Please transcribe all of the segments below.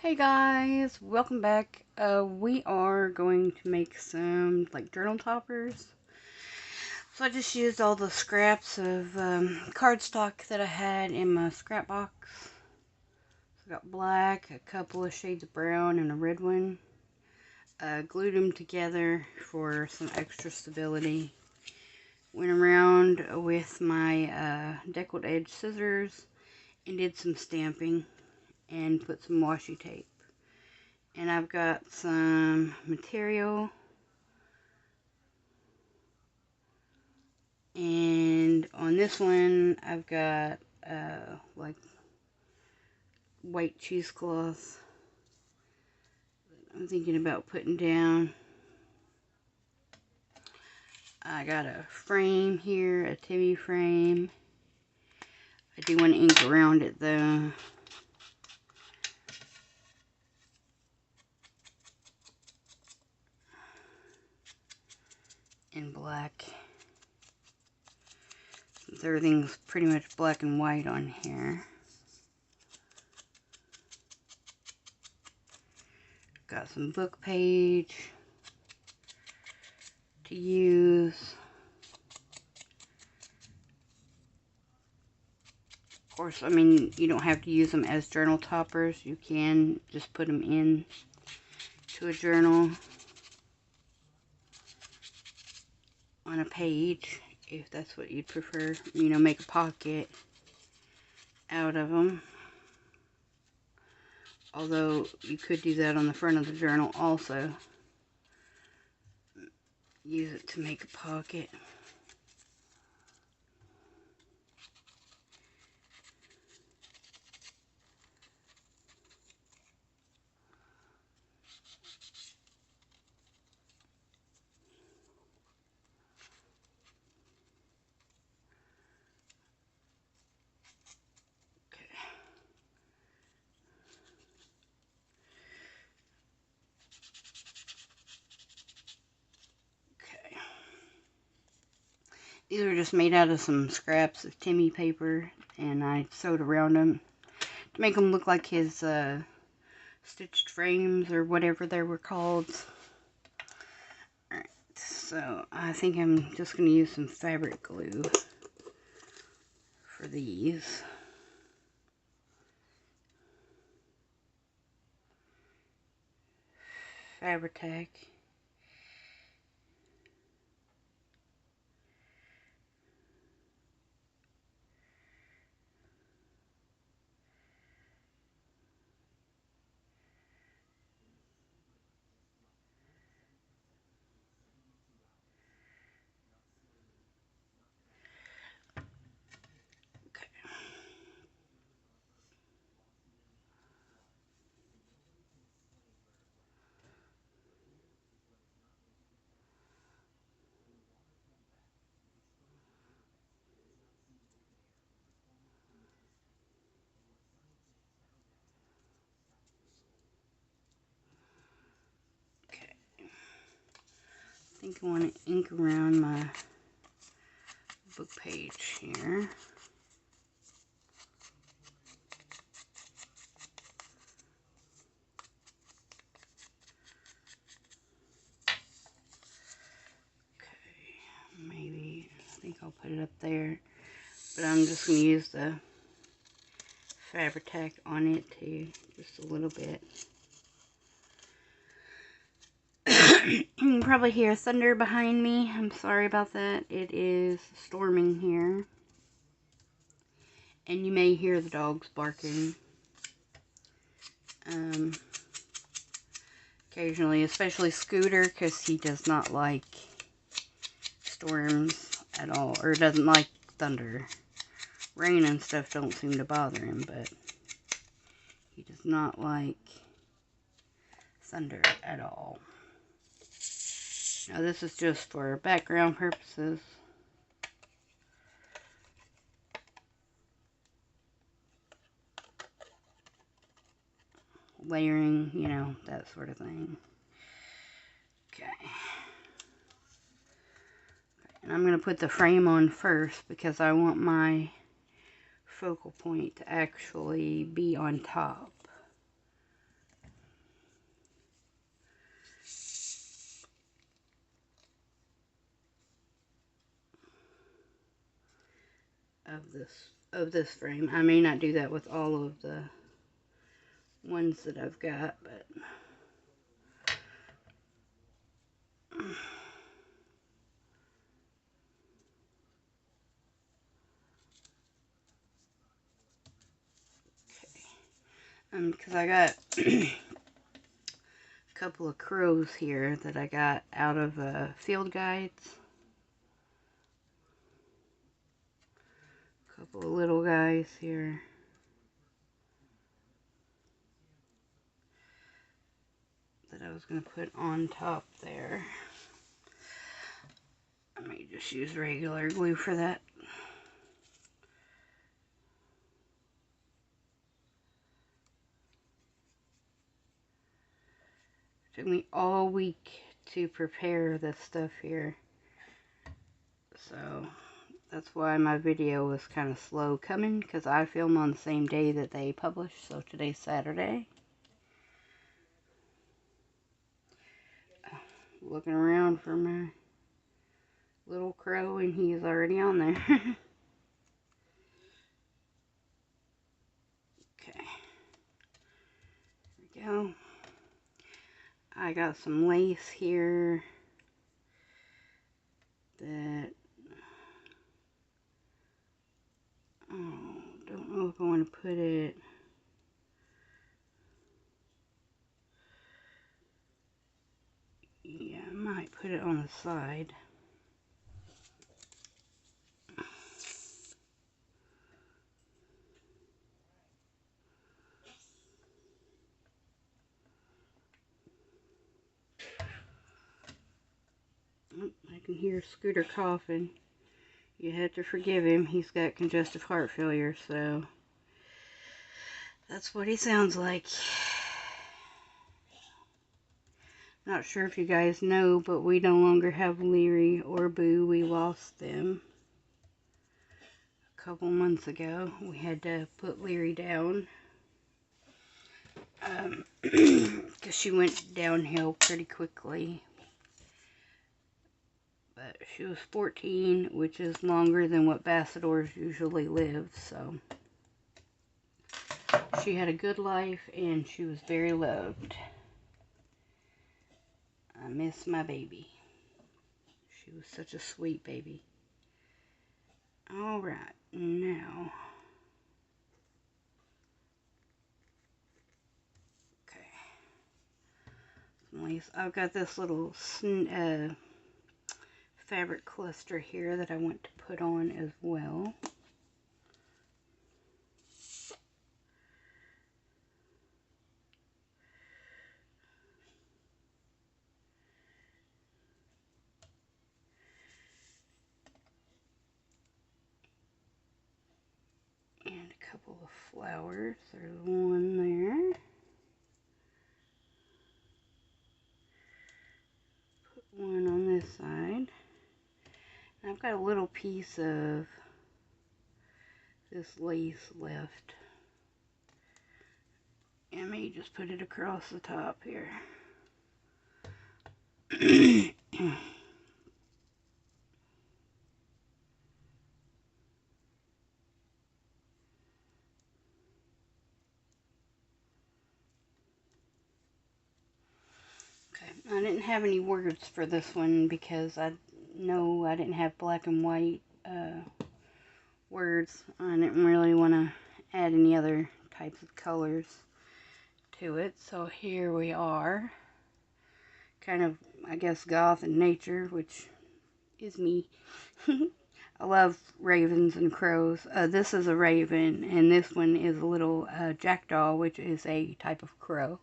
Hey guys, welcome back. We are going to make some journal toppers. So I just used all the scraps of cardstock that I had in my scrap box. So I got black, a couple of shades of brown, and a red one. Glued them together for some extra stability. Went around with my deckled edge scissors and did some stamping and put some washi tape. And I've got some material, and on this one I've got like white cheesecloth I'm thinking about putting down. I got a frame here, a Timmy frame. I do want to ink around it though. In black. Since everything's pretty much black and white on here. Got some book page to use. Of course, I mean, you don't have to use them as journal toppers. You can just put them in to a journal on a page, if that's what you'd prefer. You know, make a pocket out of them. Although, you could do that on the front of the journal also. Use it to make a pocket. These are just made out of some scraps of Timmy paper, and I sewed around them to make them look like his stitched frames or whatever they were called. Alright, so I think I'm just going to use some fabric glue for these. Fabri-Tac. I think I want to ink around my book page here. Okay, maybe, I think I'll put it up there. But I'm just going to use the Fabri-Tac on it too, just a little bit. You can probably hear thunder behind me. I'm sorry about that. It is storming here. And you may hear the dogs barking. Occasionally, especially Scooter, because he does not like storms at all. Or doesn't like thunder. Rain and stuff don't seem to bother him, but he does not like thunder at all. Now this is just for background purposes. Layering, you know, that sort of thing. Okay. And I'm going to put the frame on first because I want my focal point to actually be on top. of this frame. I may not do that with all of the ones that I've got, but because I got a couple of crows here that I got out of field guides. A couple of little guys here. That I was going to put on top there. I may just use regular glue for that. It took me all week to prepare this stuff here. So that's why my video was kind of slow coming, because I film on the same day that they publish. So today's Saturday. Looking around for my little crow, and he's already on there. Okay. There we go. I got some lace here that, don't know if I want to put it. Yeah, I might put it on the side. I can hear Scooter coughing. You have to forgive him. He's got congestive heart failure, so that's what he sounds like. Not sure if you guys know, but we no longer have Leary or Boo. We lost them a couple months ago. We had to put Leary down because she went downhill pretty quickly. But she was 14, which is longer than what Bassadors usually live, so she had a good life and she was very loved. I miss my baby. She was such a sweet baby. Alright, now. Okay. Some lace. I've got this little fabric cluster here that I want to put on as well. And a couple of flowers. There's one there. Put one on this side. And I've got a little piece of this lace left. I may just put it across the top here. I didn't have any words for this one because I know I didn't have black and white words. I didn't really want to add any other types of colors to it. So here we are. Kind of, I guess, goth in nature, which is me. I love ravens and crows. This is a raven, and this one is a little jackdaw, which is a type of crow.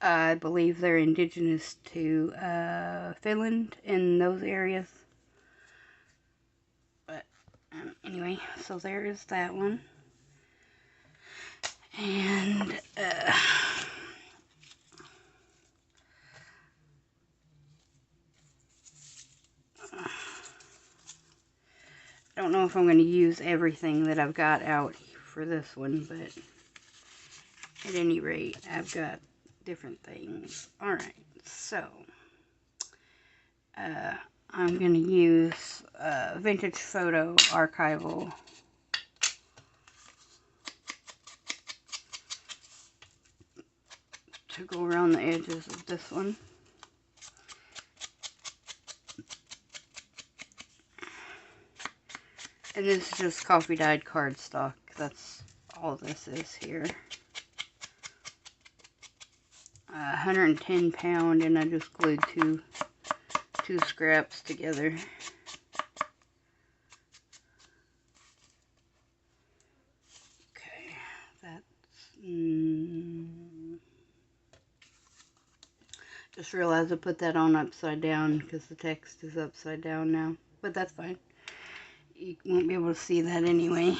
I believe they're indigenous to Finland in those areas. But anyway, so there is that one. And I don't know if I'm going to use everything that I've got out for this one, but at any rate, I've got different things. Alright, so I'm going to use Vintage Photo Archival to go around the edges of this one. And this is just coffee dyed cardstock. That's all this is here. 110 pound, and I just glued two scraps together. Okay, that's... just realized I put that on upside down because the text is upside down now. But that's fine. You won't be able to see that anyway.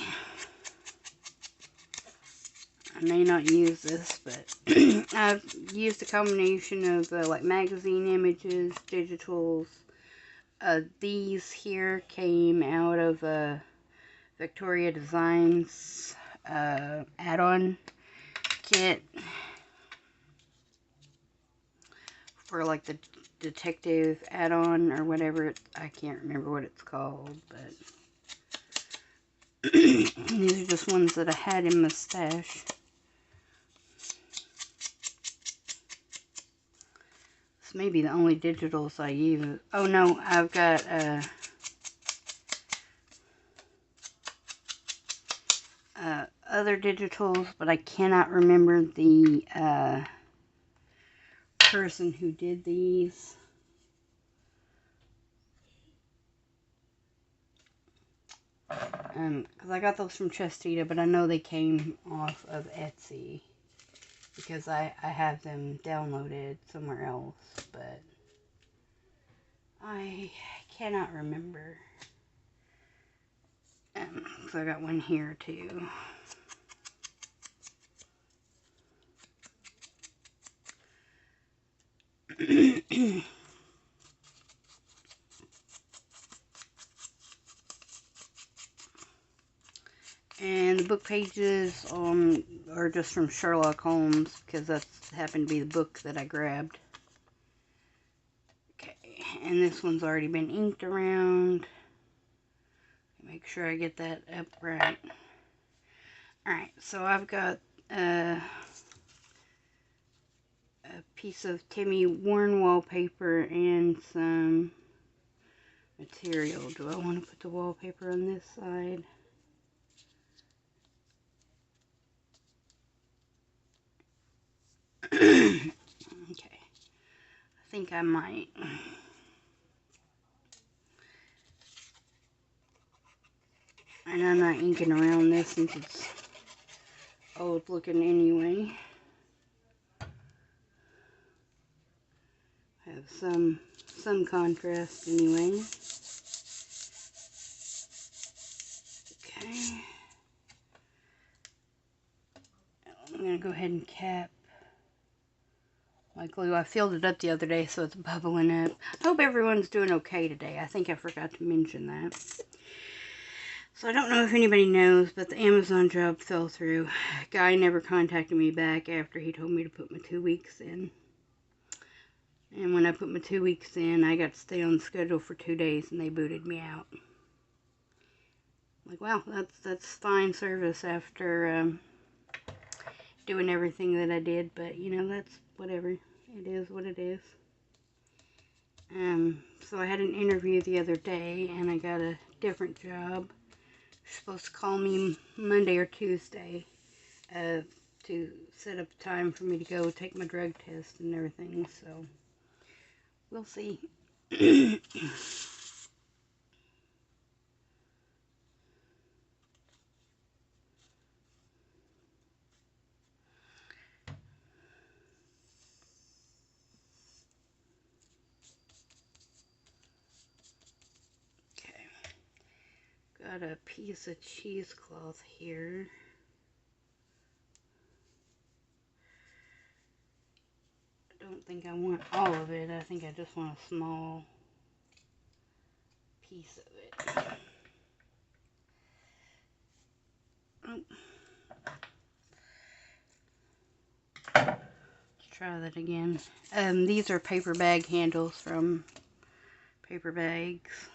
I may not use this, but I've used a combination of like magazine images, digitals. These here came out of Victoria Designs add-on kit for like the detective add-on or whatever. I can't remember what it's called, but these are just ones that I had in my stash. This may be the only digitals I use. Oh no, I've got other digitals, but I cannot remember the person who did these. Because I got those from Chestita, but I know they came off of Etsy because I have them downloaded somewhere else, but I cannot remember. So I got one here too. And the book pages are just from Sherlock Holmes because that happened to be the book that I grabbed. Okay, and this one's already been inked around. Make sure I get that up right. Alright, so I've got a piece of Timmy worn wallpaper and some material. Do I want to put the wallpaper on this side? Okay, I think I might. And I'm not inking around this since it's old looking anyway. Have some contrast anyway. Okay. I'm gonna go ahead and cap my glue. I filled it up the other day, so it's bubbling up. I hope everyone's doing okay today. I think I forgot to mention that. So I don't know if anybody knows, but the Amazon job fell through. Guy never contacted me back after he told me to put my 2 weeks in. And when I put my 2 weeks in, I got to stay on the schedule for 2 days, and they booted me out. Like, wow, that's fine service after doing everything that I did, but you know, that's whatever. It is what it is. So I had an interview the other day, and I got a different job. They're supposed to call me Monday or Tuesday to set up a time for me to go take my drug test and everything, so we'll see. Got a piece of cheesecloth here. I don't think I want all of it. I think I just want a small piece of it. Oh. Let's try that again. These are paper bag handles from Paper Bags.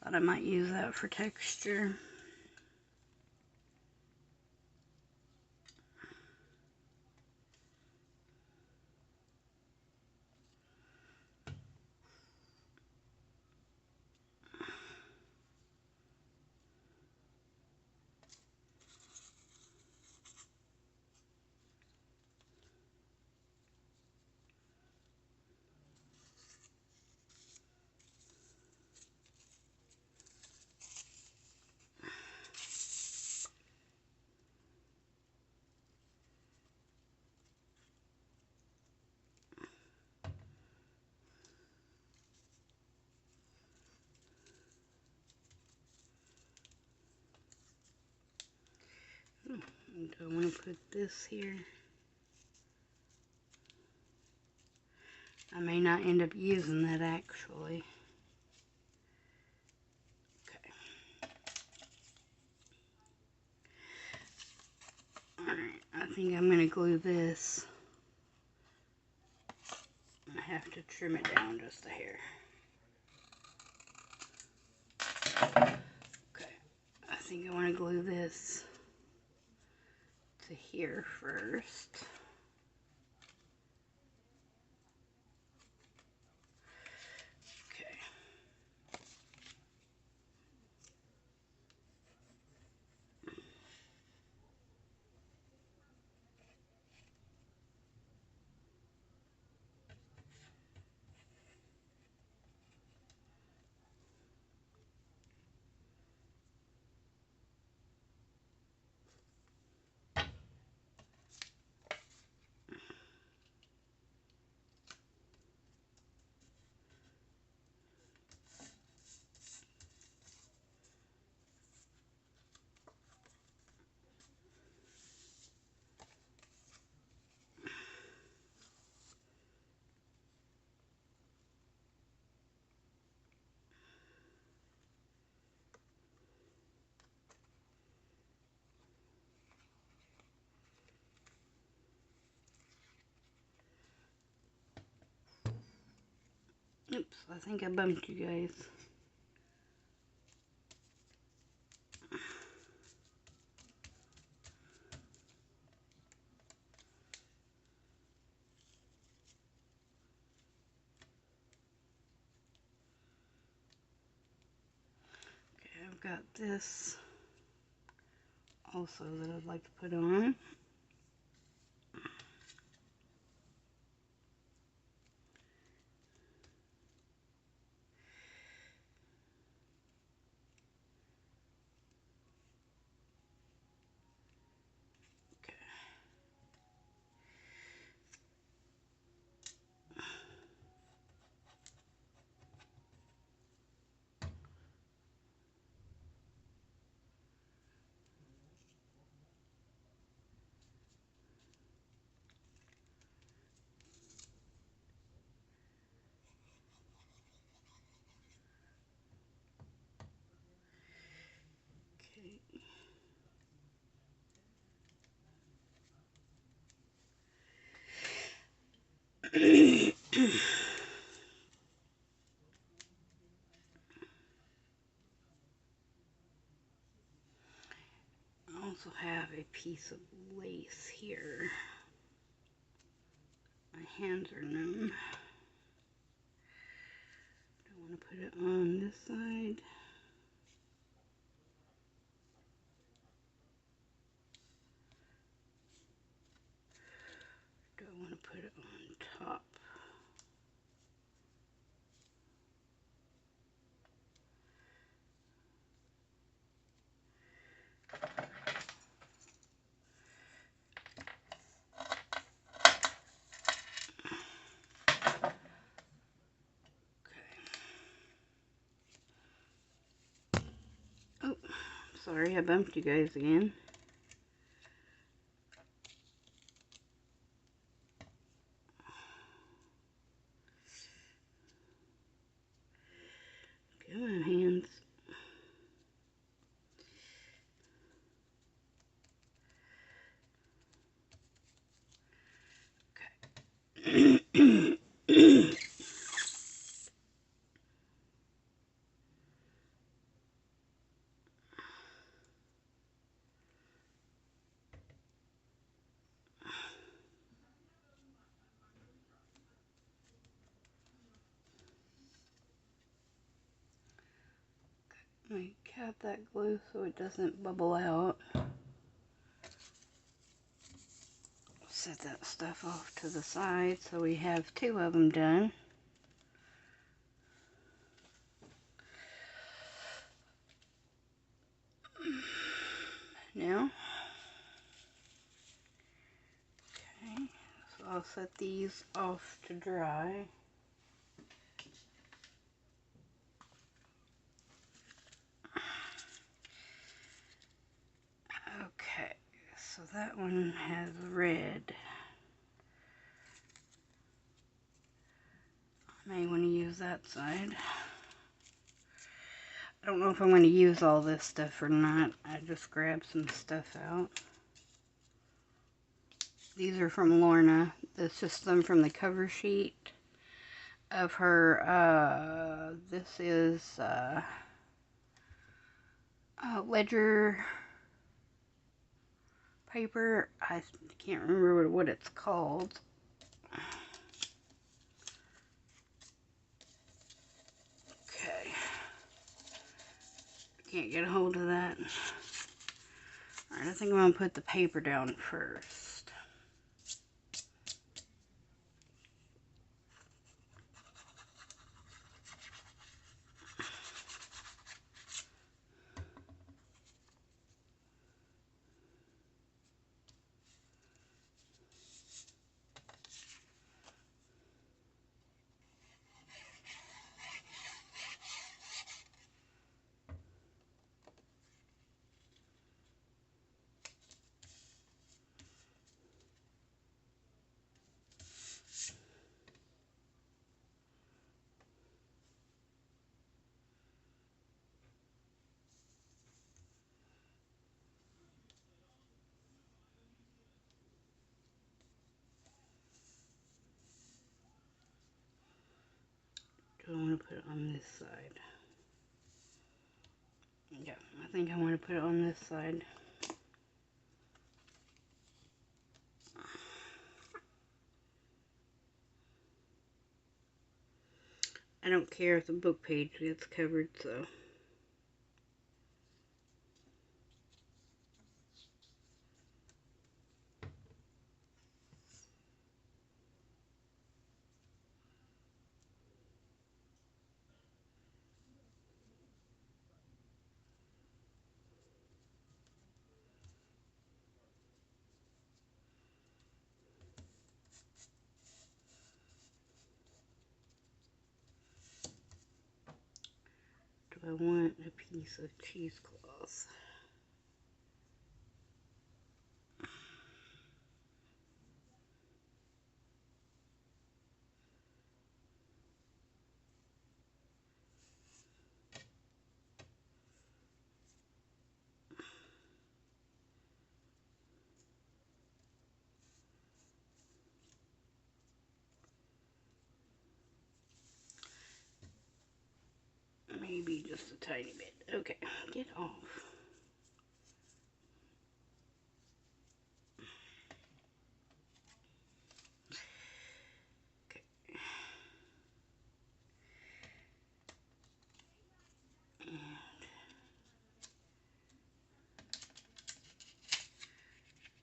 Thought I might use that for texture. do I want to put this here? I may not end up using that actually. Okay. Alright, I think I'm going to glue this. I have to trim it down just a hair. Okay, I think I want to glue this to here first. Okay. Oops, I think I bumped you guys. Okay, I've got this also that I'd like to put on. Okay. I also have a piece of lace here. My hands are numb. Do I want to put it on this side? Do I want to put it on top? Oh, sorry, I bumped you guys again. Come on, hands. Okay. Let me cap that glue so it doesn't bubble out. Set that stuff off to the side so we have 2 of them done. Now, okay, so I'll set these off to dry. Okay, so that one has red. I may want to use that side. I don't know if I'm going to use all this stuff or not. I just grabbed some stuff out. These are from Lorna. It's just them from the cover sheet of her, this is ledger paper. I can't remember what it's called. Okay. Can't get a hold of that. Alright, I think I'm going to put the paper down first. Do I want to put it on this side? Yeah, I think I want to put it on this side. I don't care if the book page gets covered, so. Do I want a piece of cheesecloth? Maybe just a tiny bit. Okay, get off. Okay. And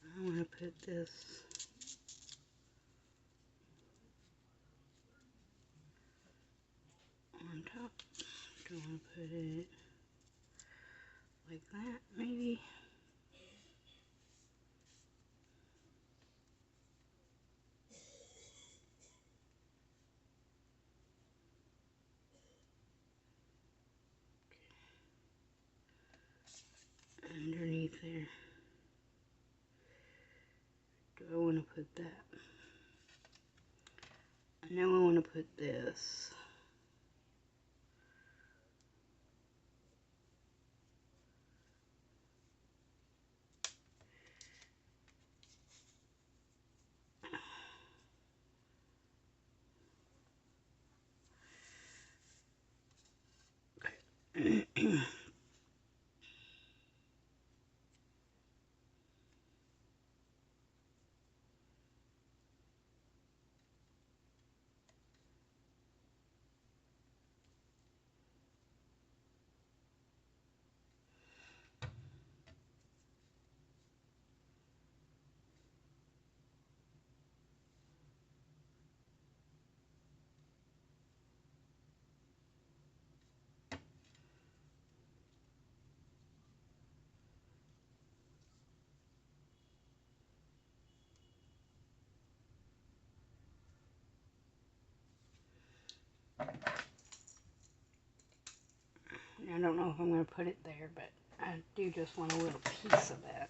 I want to put this on top. Do I want to put it like that, maybe? Underneath there. Do I want to put that? Now I want to put this. Okay. I don't know if I'm going to put it there, but I do just want a little piece of that.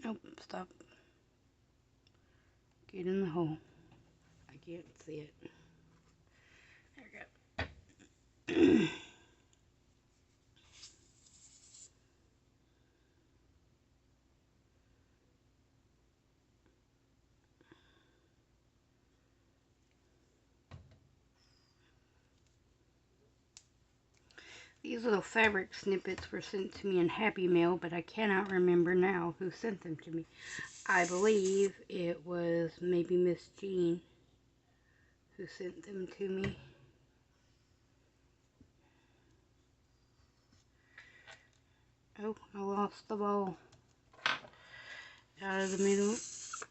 Nope, stop. Get in the hole. I can't see it. There we go. These little fabric snippets were sent to me in Happy Mail, but I cannot remember now who sent them to me. I believe it was maybe Miss Jean who sent them to me. Oh, I lost the ball out of the middle. It's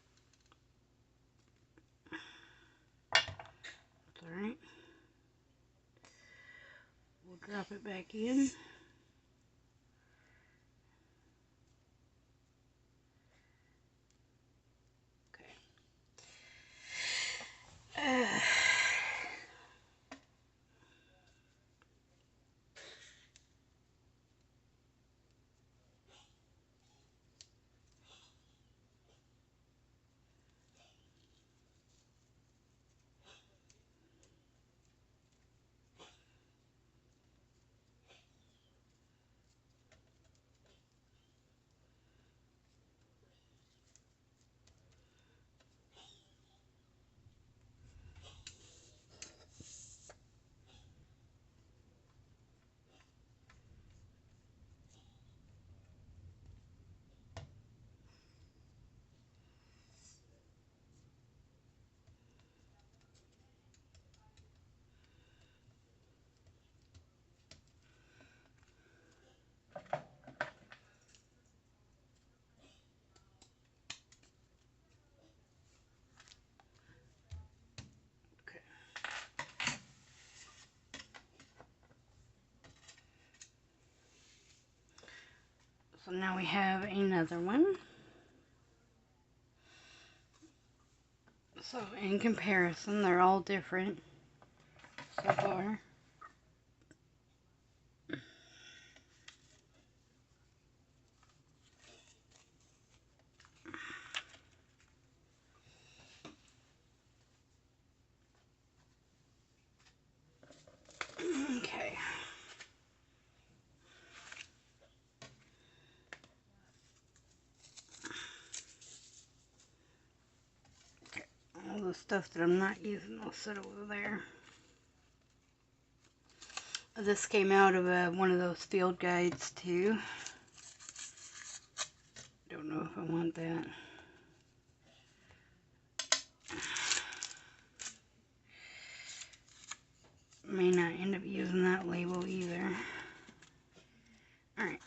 alright. We'll drop it back in. Okay. So now we have another one. So in comparison, they're all different so far. Okay. All the stuff that I'm not using, I'll set over there. This came out of one of those field guides too. Don't know if I want that. May not end up using that label either. Alright.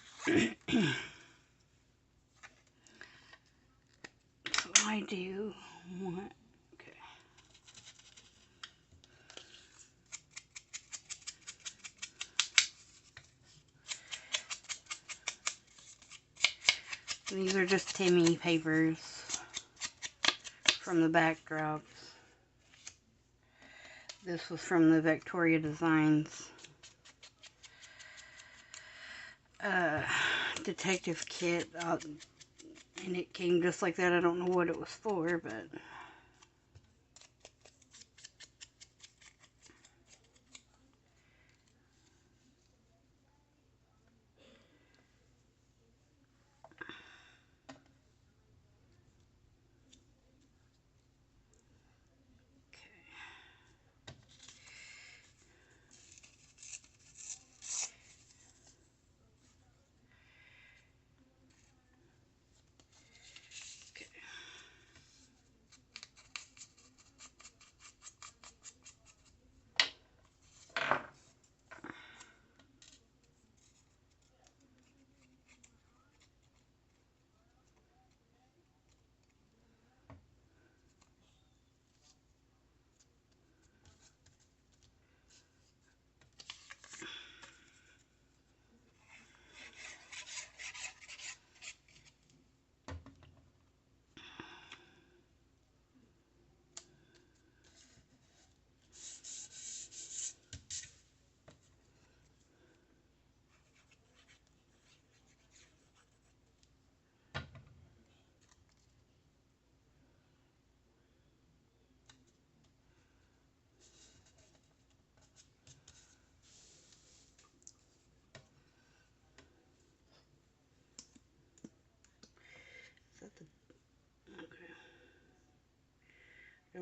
So I do want... Okay. These are just Timmy papers from the backdrops. This was from the Victoria Designs detective kit, and it came just like that. I don't know what it was for, but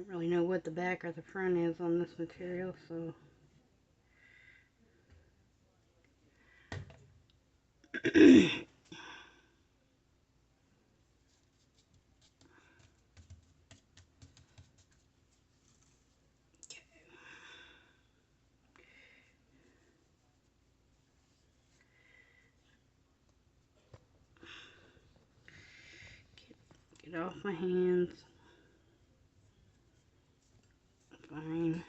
don't really know what the back or the front is on this material, so okay. Get off my hands. Fine.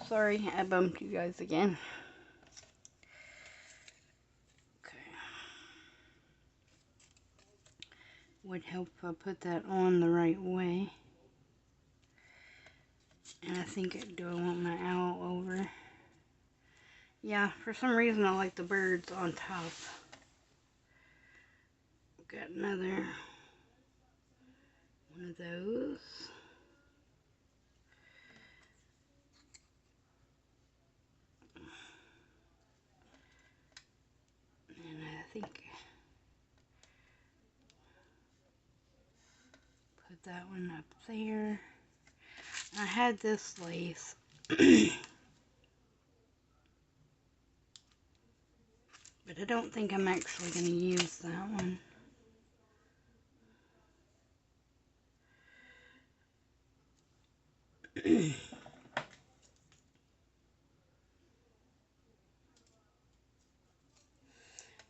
Sorry, I bumped you guys again. Okay. Would help if I put that on the right way. And I think, do I want my owl over? Yeah, for some reason I like the birds on top. Got another one of those. And I think put that one up there. I had this lace. But I don't think I'm actually going to use that one.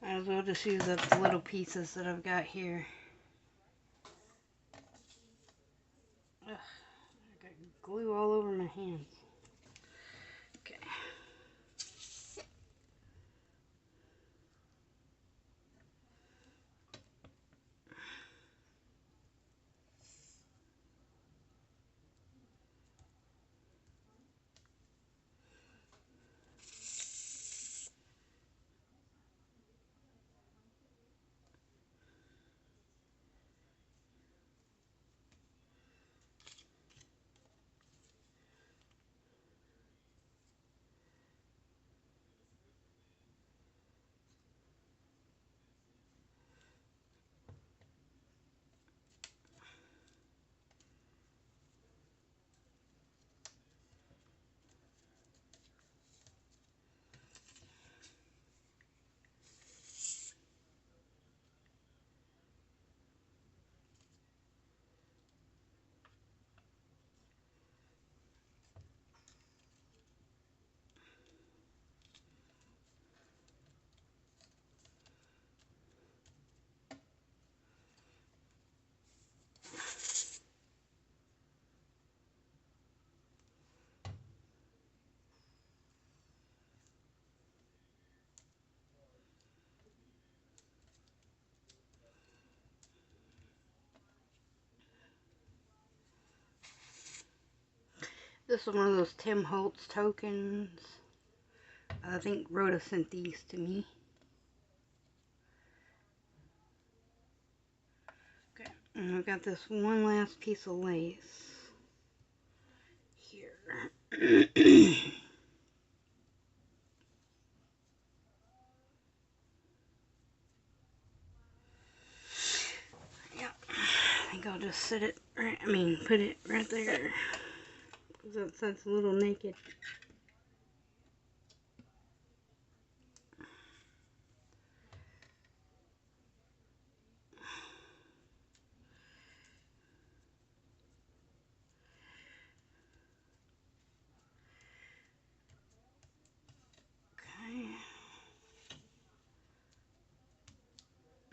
Might as well just use up the little pieces that I've got here. Ugh, I got glue all over my hands. Okay. This is one of those Tim Holtz tokens. I think Rhoda sent these to me. Okay, and I've got this one last piece of lace here. Yeah, I think I'll just sit it right, put it right there. Because that's a little naked.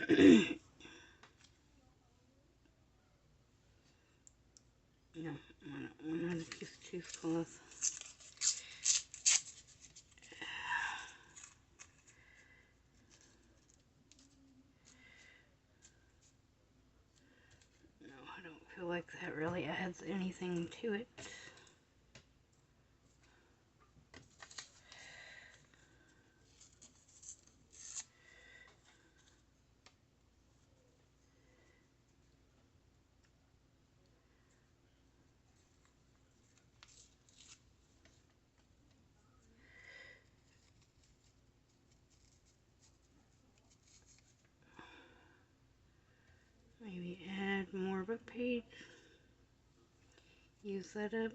Okay. No, another piece of cheesecloth. No, I don't feel like that really adds anything to it. more book page. Use that up.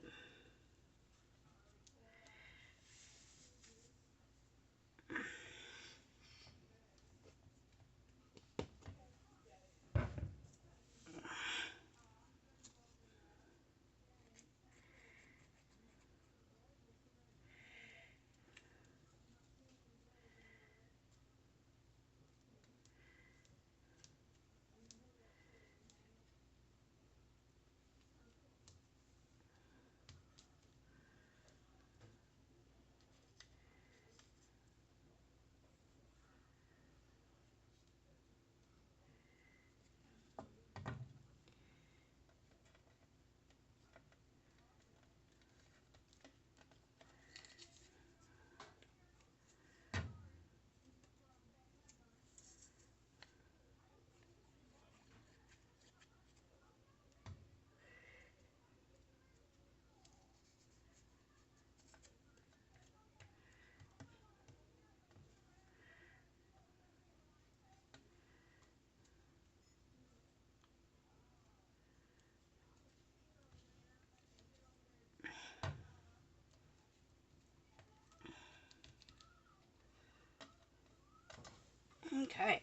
Okay.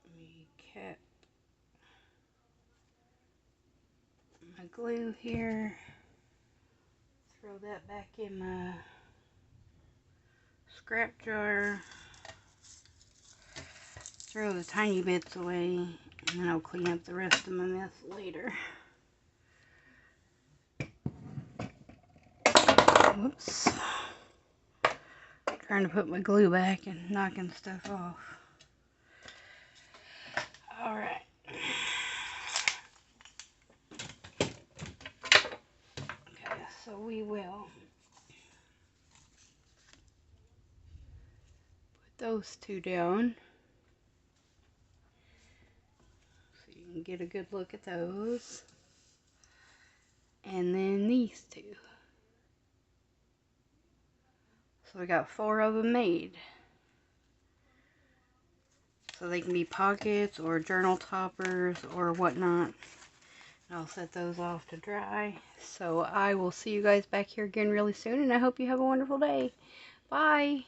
Let me cap my glue here. Throw that back in my scrap jar. Throw the tiny bits away, and then I'll clean up the rest of my mess later. Whoops. Trying to put my glue back and knocking stuff off. Alright. Okay, so we will put those two down so you can get a good look at those. And then these two. So we got 4 of them made. So they can be pockets or journal toppers or whatnot. I'll set those off to dry. So I will see you guys back here again really soon, and I hope you have a wonderful day. Bye!